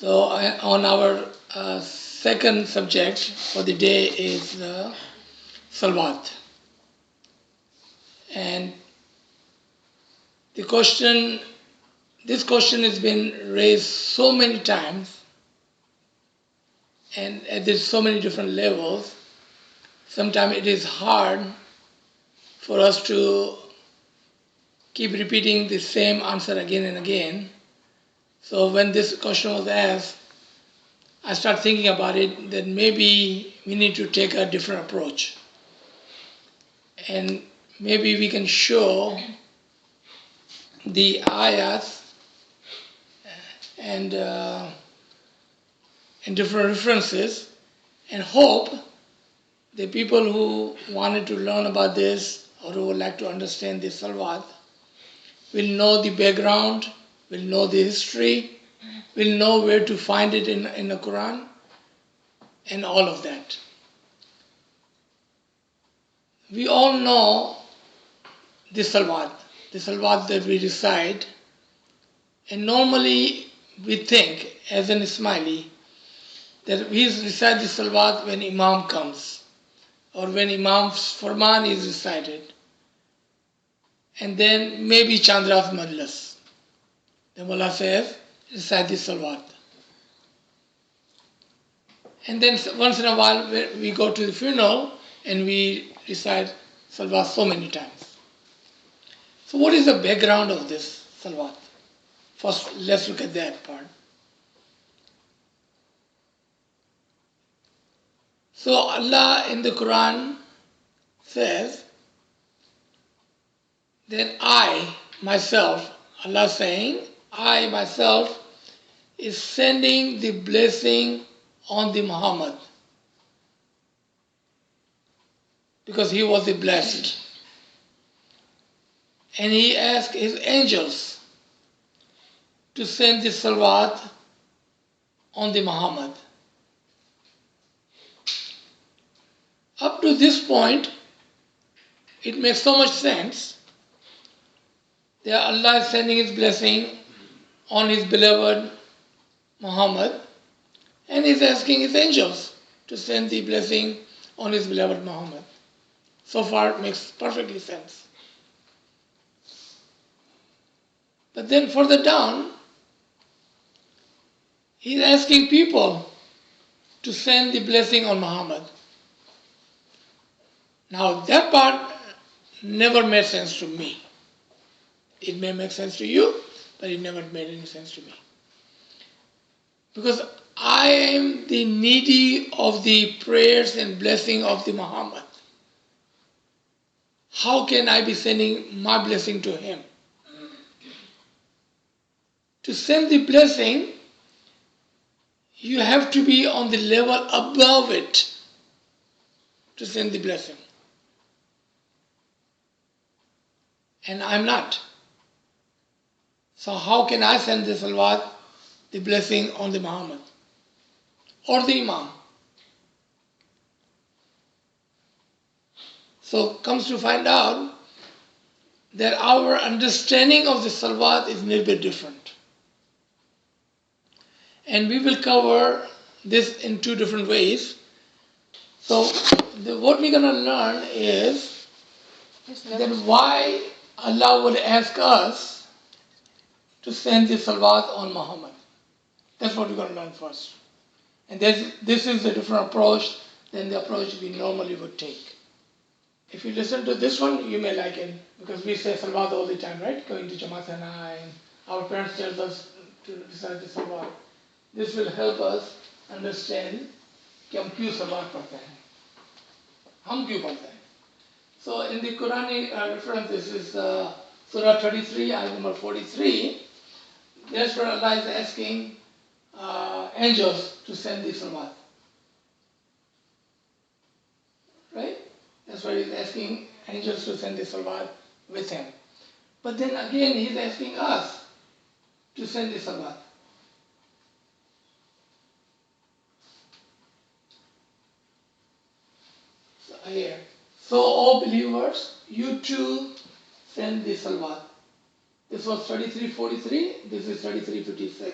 So on our second subject for the day is Salwat. And the this question has been raised so many times and there's so many different levels. Sometimes it is hard for us to keep repeating the same answer again and again. So when this question was asked, I started thinking about it that maybe we need to take a different approach. And maybe we can show the ayahs and different references and hope the people who wanted to learn about this or who would like to understand this Salwat will know the background, will know the history, will know where to find it in the Quran and all of that. We all know the Salwat that we recite, and normally we think as an Ismaili that we recite the Salwat when Imam comes or when Imam's Farman is recited, and then maybe Chandra's Majlis. The Mullah says, recite the Salwat. And then once in a while we go to the funeral and we recite Salwat so many times. So what is the background of this Salwat? First, let's look at that part. So Allah in the Quran says that I, myself, Allah saying, I, myself, is sending the blessing on the Muhammad because he was the blessed. And he asked his angels to send the Salwat on the Muhammad. Up to this point, it makes so much sense that Allah is sending His blessing on His beloved Muhammad and He's asking His angels to send the blessing on His beloved Muhammad. So far, it makes perfectly sense. But then further down, He's asking people to send the blessing on Muhammad. Now that part never made sense to me. It may make sense to you, but it never made any sense to me. Because I am the needy of the prayers and blessing of the Muhammad. How can I be sending my blessing to him? To send the blessing, you have to be on the level above it to send the blessing. And I'm not. So how can I send the Salwat, the blessing on the Muhammad or the Imam? So comes to find out that our understanding of the Salwat is a little bit different. And we will cover this in two different ways. So what we're going to learn is then why Allah would ask us to send the Salwat on Muhammad. That's what we're going to learn first. And this is a different approach than the approach we normally would take. If you listen to this one, you may like it, because we say Salwat all the time, right? Going to Jamaat and our parents tell us to recite the Salwat. This will help us understand कि हम क्यों Salwat पढ़ते हैं, हम क्यों पढ़ते हैं. So in the Quranic reference, this is Surah 33, ayah number 43. That's where Allah is asking angels to send the Salwat. Right? That's why He's asking angels to send the Salwat with Him. But then again, He's asking us to send the Salwat. So here. So, all believers, you too send the Salwat. This was 33:43, this is 33:56.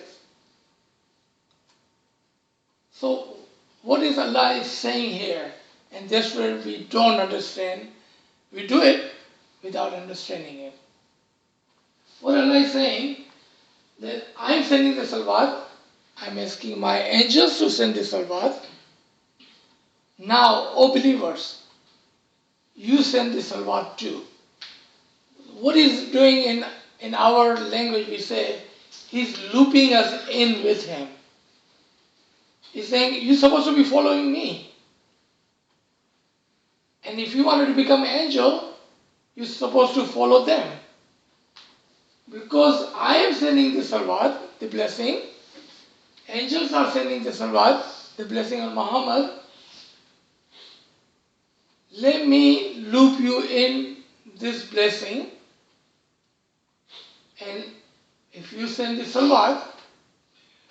So what is Allah is saying here? And that's where we don't understand. We do it without understanding it. What Allah is saying, that I'm sending the salawat, I'm asking my angels to send the salawat. Now, O believers, you send the salawat too. What he's doing in our language, we say, he's looping us in with him. He's saying, you're supposed to be following me. And if you wanted to become an angel, you're supposed to follow them. Because I am sending the salawat, the blessing, angels are sending the salawat, the blessing on Muhammad. Let me loop you in this blessing, and if you send the salawat,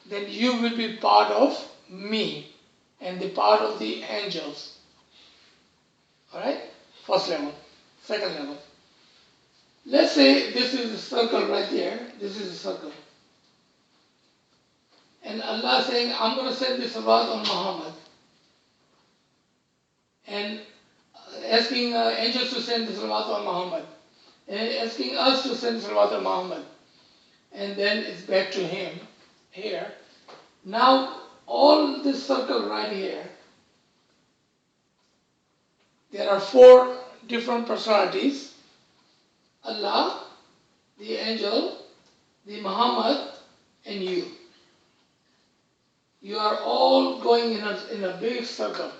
then you will be part of me and the part of the angels. Alright? First level. Second level. Let's say this is a circle right there. This is a circle. And Allah is saying, I'm going to send the salawat on Muhammad. And asking angels to send the salawat on Muhammad. And asking us to send the salawat on Muhammad. And then it's back to him here. Now, all this circle right here, there are 4 different personalities. Allah, the angel, the Muhammad, and you. You are all going in a big circle.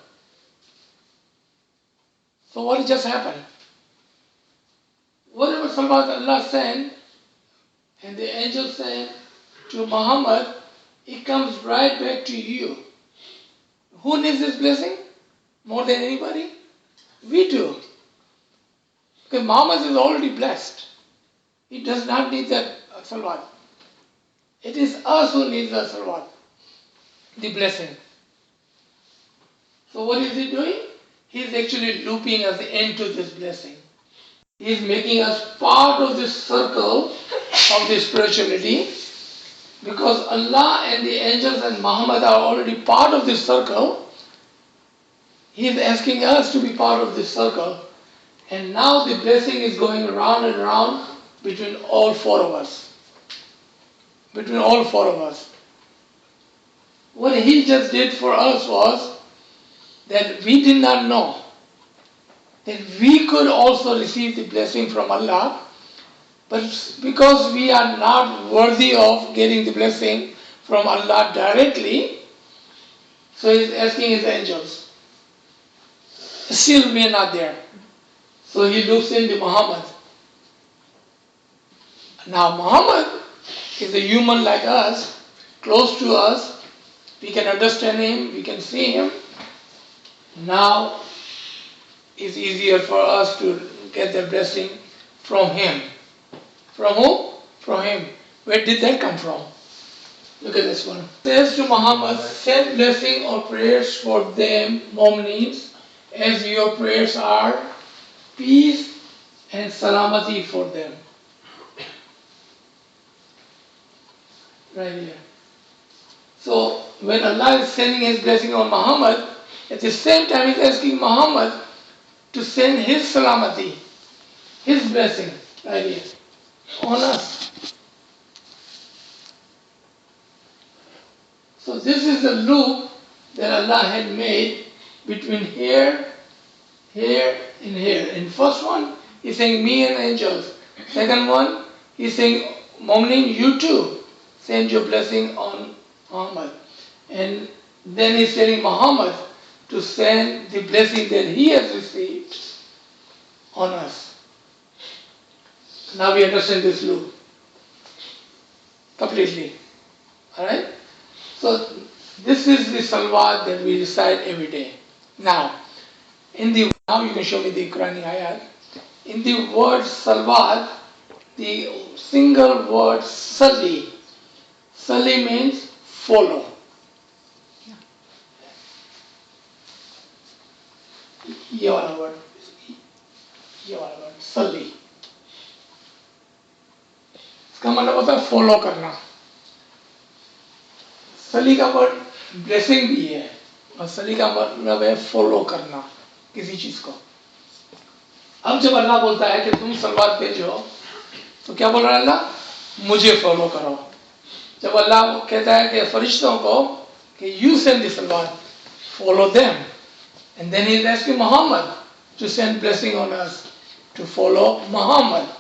So what just happened? Whatever salawat Allah sent, and the angel sent to Muhammad, it comes right back to you. Who needs this blessing more than anybody? We do. Because Muhammad is already blessed. He does not need that salawat. It is us who needs the salawat, the blessing. So what is he doing? He is actually looping us into this blessing. He is making us part of this circle of this spirituality, because Allah and the angels and Muhammad are already part of this circle. He is asking us to be part of this circle. And now the blessing is going around and around between all 4 of us. Between all 4 of us. What he just did for us was that we did not know that we could also receive the blessing from Allah, but because we are not worthy of getting the blessing from Allah directly, so he's asking his angels. Still we are not there. So he looks into Muhammad. Now Muhammad is a human like us, close to us. We can understand him, we can see him. Now it's easier for us to get the blessing from him. From who? From him. Where did that come from? Look at this one. It says to Muhammad, send blessing or prayers for them, mu'mineen, as your prayers are, peace and salamati for them. Right here. So when Allah is sending his blessing on Muhammad, at the same time he's asking Muhammad to send his salamati, his blessing, right here, on us. So this is the loop that Allah had made between here, here, and here. In first one, he's saying me and angels. Second one, he's saying Mu'mineen, you too, send your blessing on Muhammad. And then he's telling Muhammad to send the blessing that he has received on us. Now we understand this loop completely. Alright? So this is the salawat that we recite every day. Now you can show me the Quranic ayat. In the word salawat, the single word sali. Sali means follow. ये वाला word, सली, इसका मतलब होता है follow करना. सली का वर्ड ब्लेसिंग भी है और सली का मतलब है फॉलो करना किसी चीज को। अब जब अल्लाह बोलता है कि तुम सलवात भेजो तो क्या बोल रहा है अल्लाह? मुझे फॉलो करो। जब अल्लाह कहता है कि फरिश्तों को कि यू सेंड द सलवात, follow them, and then he is asking Muhammad to send blessing on us to follow Muhammad.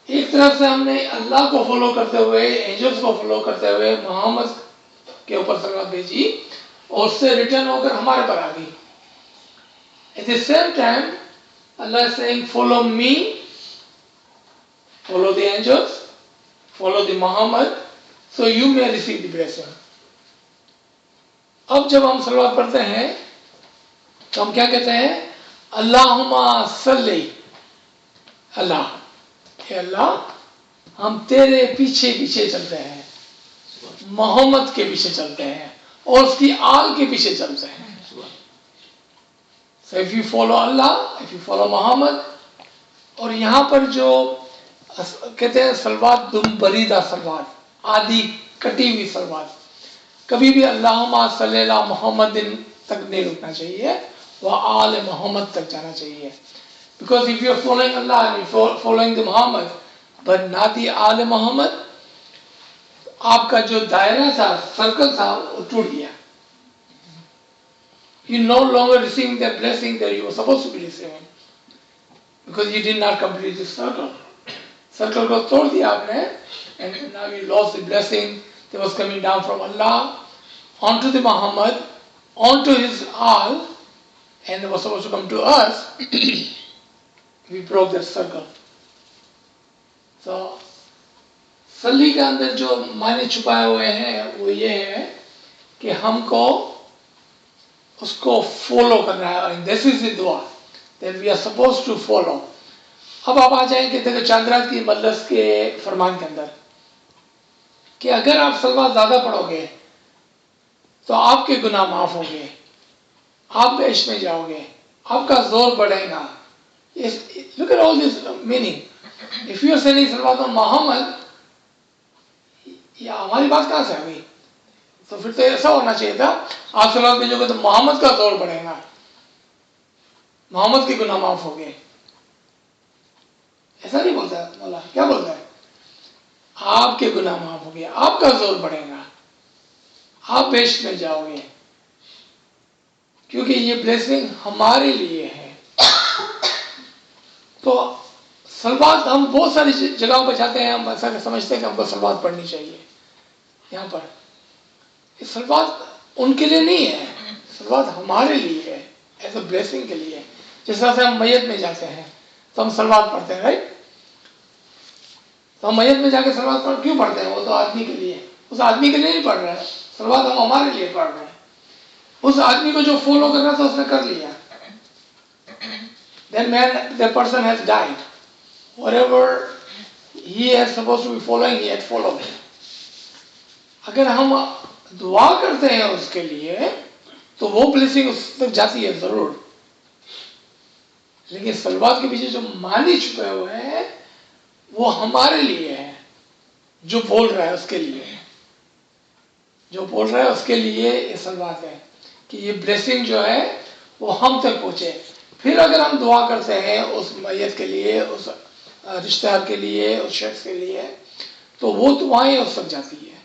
एक तरफ से हमने अल्लाह को फॉलो करते हुए, एंजल्स को फॉलो करते हुए मोहम्मद के ऊपर सलवात भेजी और उससे रिटर्न होकर हमारे पर आ गई। At the same time Allah is saying follow me, follow the angels, follow the Muhammad, so you may receive the blessing. अब जब हम सलवात पढ़ते हैं तो हम क्या कहते हैं? अल्लाहुम्मा सल्ली अल्लाह, हे अल्लाह हम तेरे पीछे पीछे चलते हैं, मोहम्मद के पीछे चलते हैं और उसकी आल के पीछे चलते हैं। So if you follow Allah, if you follow Muhammad, और यहाँ पर जो कहते हैं सलवात दुम बरीदा सलवात, आदि कटी हुई सलवात, कभी भी अल्लाहुम्मा सल्ली अला मोहम्मदिन तक नहीं रुकना चाहिए, वह आल मोहम्मद तक जाना चाहिए। Because if you are following Allah and you are following the Muhammad but not the आल मोहम्मद, आपका जो दायरा था, सर्कल था, वो टूट गया। You no longer receiving that blessing that you were supposed to be receiving because you did not complete the circle. Circle को तोड़ दिया आपने, and now you lost the blessing that was coming down from Allah onto the Muhammad, onto his all, and it was supposed to come to us. We broke that circle. So सल्ली के अंदर जो मायने छुपाए हुए हैं वो ये है कि हमको उसको फॉलो करना है, and this is the dua that we are supposed to follow. अब आप आ जाएंगे देखो चांद्रात की मजलिस के फरमान के अंदर कि अगर आप सलवात ज्यादा पढ़ोगे तो आपके गुनाह माफ होंगे, आप बेश में जाओगे, आपका जोर बढ़ेगा। Look at all this meaning. If you are saying सलवात on Mohammad, या हमारी बात कहाँ से आ गई? तो फिर तो ऐसा होना चाहिए था आप सलवात भेजोगे तो मोहम्मद का जोर बढ़ेगा, मोहम्मद के गुनाह माफ हो गए। ऐसा नहीं बोलता है मौला, क्या बोलता है? आपके गुनाह माफ हो गए, आपका जोर बढ़ेगा, आप बेश में जाओगे, क्योंकि ये ब्लेसिंग हमारे लिए है। तो सलवात हम बहुत सारी जगहों पर जाते हैं, हम ऐसा समझते हैं कि हमको सलवात पढ़नी चाहिए। यहाँ पर ये सलवात उनके लिए नहीं है, सलवात हमारे लिए है, एज अ ब्लेसिंग के लिए। जिस तरह से हम मैयत में जाते हैं तो हम सलवात पढ़ते हैं, राइट? तो हम मैयत में जाके सलवात क्यों पढ़ते हैं? वो तो आदमी के लिए, उस आदमी के लिए नहीं पढ़ रहे हैं, सलवात हम हमारे लिए पढ़ रहे हैं। उस आदमी को जो फॉलो करना था उसने कर लिया, then man, the person has died. Whatever he is supposed to be following, he had followed. अगर हम दुआ करते हैं उसके लिए तो वो ब्लेसिंग उस तक जाती है जरूर, लेकिन सलवात के पीछे जो मानी छुपे हुए हैं वो हमारे लिए है। जो बोल रहा है उसके लिए, जो बोल रहा है उसके लिए ये सलवात है कि ये ब्लेसिंग जो है वो हम तक पहुंचे। फिर अगर हम दुआ करते हैं उस मैयत के लिए, उस रिश्तेदार के लिए, उस शख्स के लिए, तो वो दुआएं उस तक जाती है।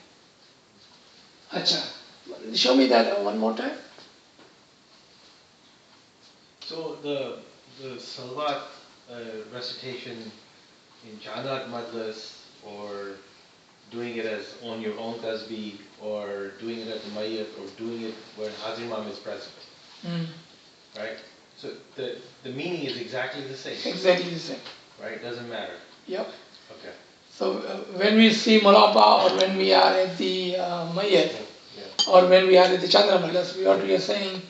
अच्छा, show me that one more time. So the Salwat recitation in Janat Majlis, or doing it as on your own tasbih, or doing it at the Mayyat, or doing it when Hazir Imam is present, right? So the meaning is exactly the same. Exactly the same. Right? Doesn't matter. Yep. Okay. So when we see Mulaba, or when we are at the Mayyat, or when we are at the Chandra Majlis, we ought to be saying,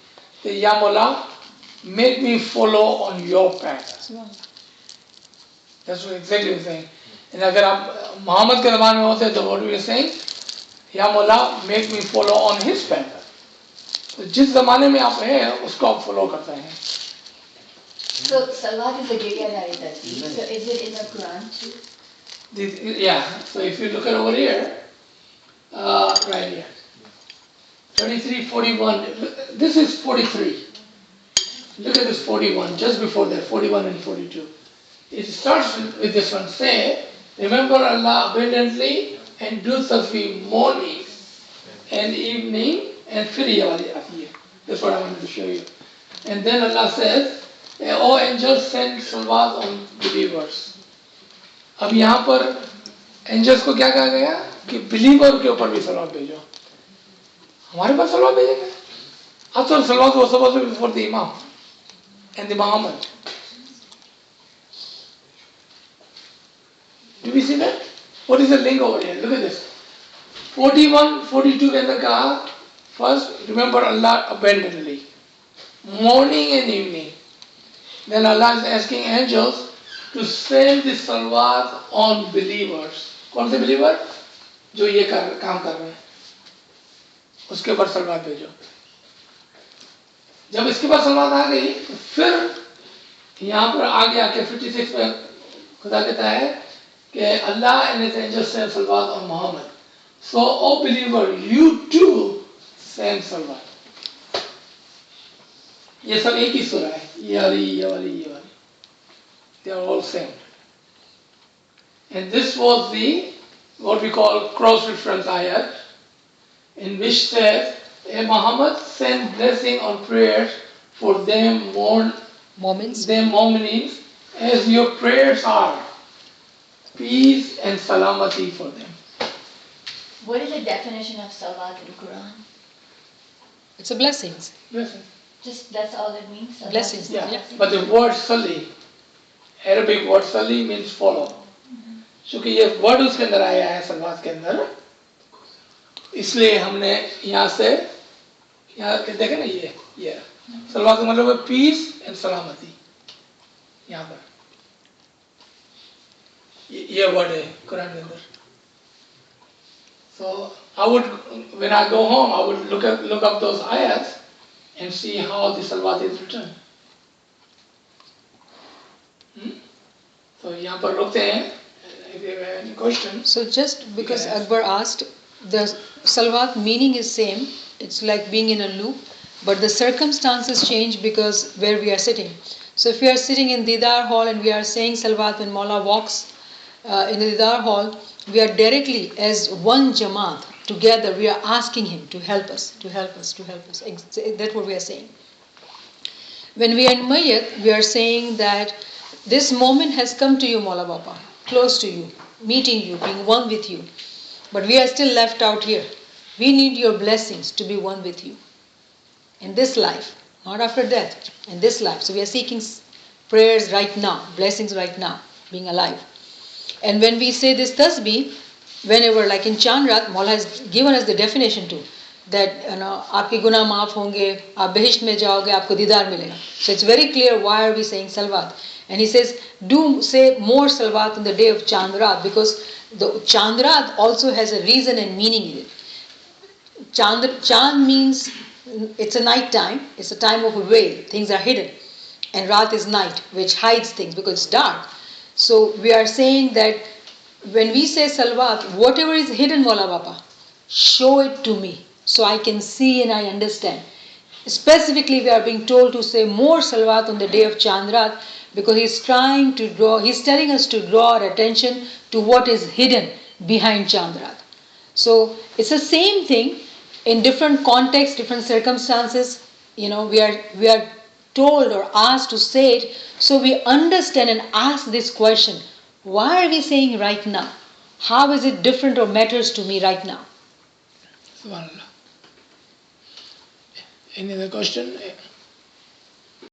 Ya Mullah, make me follow on your path. That's what exactly we're saying. And अगर आप मोहम्मद के ज़माने में होते तो what we are saying, या मौला make me follow on his path. तो जिस ज़माने में आप हैं उसको आप follow करते हैं. So Salwat is a Giryadari tasbih. So is it in the Quran too? Yeah. So if you look at over here, Right here. 33, 41. This is 43. Look at this 41, just before that, 41 and 42. It starts with this one. Say, remember Allah abundantly and do tasbih morning and evening and फिर ये वाली आती है. That's what I wanted to show you. And then Allah says, "O angels, send salawat on believers." अब यहाँ पर angels को क्या कहा गया कि believer के ऊपर भी सलवात भेजो. हमारे पास सलवात भेजेंगे. After salawat was supposed to be for the Imam and the Muhammad. Do we see that? What is the link over here? Look at this. 41, 42 के अंदर कहा, first remember Allah abundantly, morning and evening. Then Allah is asking angels to send the salawat on believers. कौन से believer? जो ये काम कर रहे हैं. उसके ऊपर सलवात भेजो. जब इसके पास सलवात आ गई तो फिर यहाँ पर आगे आके 56 पे खुदा कहता है कि Allah and his angels send salawat on Muhammad. So, O believer, you too send salawat. ये सब एक ही सूरा है. ये वाली, ये वाली, ये वाली. They are all same. And this was the what we call cross-reference ayat, in which says, "Hey Muhammad, send blessing on prayers for them mominins, as your prayers are, peace and salamati for them." What is the definition of Salwat in Quran? It's a blessings. Blessing. Just that's all it means? Salwat Blessings, is a Yeah. blessing? But the word sali, Arabic word sali means follow. क्योंकि ये word उसके अंदर आया है सलवात के अंदर, इसलिए हमने यहाँ से यहाँ देखे ना ये सलवात का मतलब है पीस एंड सलामती. यहाँ पर ये वर्ड है कुरान के अंदर. So I would, when I go home, I would look up those ayats and see how the salawat is written. So यहाँ पर रुकते हैं. If you have any questions. So just because Yes. Akbar asked, the salwat meaning is same. It's like being in a loop, but the circumstances change because where we are sitting. So if we are sitting in Didar hall and we are saying salwat when Maula walks in the Didar hall, we are directly as one Jamaat together. We are asking him to help us, to help us, to help us. That's what we are saying. When we are in Mayyat, we are saying that this moment has come to you, Maula Baba, close to you, meeting you, being one with you. But we are still left out here. We need your blessings to be one with you. In this life, not after death, in this life. So we are seeking prayers right now, blessings right now, being alive. And when we say this tasbih, whenever, like in Chandrat, Maula has given us the definition too, that आपके गुनाह माफ होंगे, आप बेहिश्त में जाओगे, आपको दीदार मिलेगा. So it's very clear why are we saying salwat. And he says, do say more salwat on the day of Chandrat, because the Chandrat also has a reason and meaning in it. Chand means it's a night time, it's a time of a veil, things are hidden. And Rat is night, which hides things because it's dark. So we are saying that when we say salwat, whatever is hidden, Maula Baba, show it to me so I can see and I understand. Specifically, we are being told to say more salwat on the day of Chandrat because he's telling us to draw our attention to what is hidden behind Chandrat. So it's the same thing in different contexts, different circumstances. We are told or asked to say it so we understand and ask this question: why are we saying right now? How is it different or matters to me right now? Subhanallah. Any other question?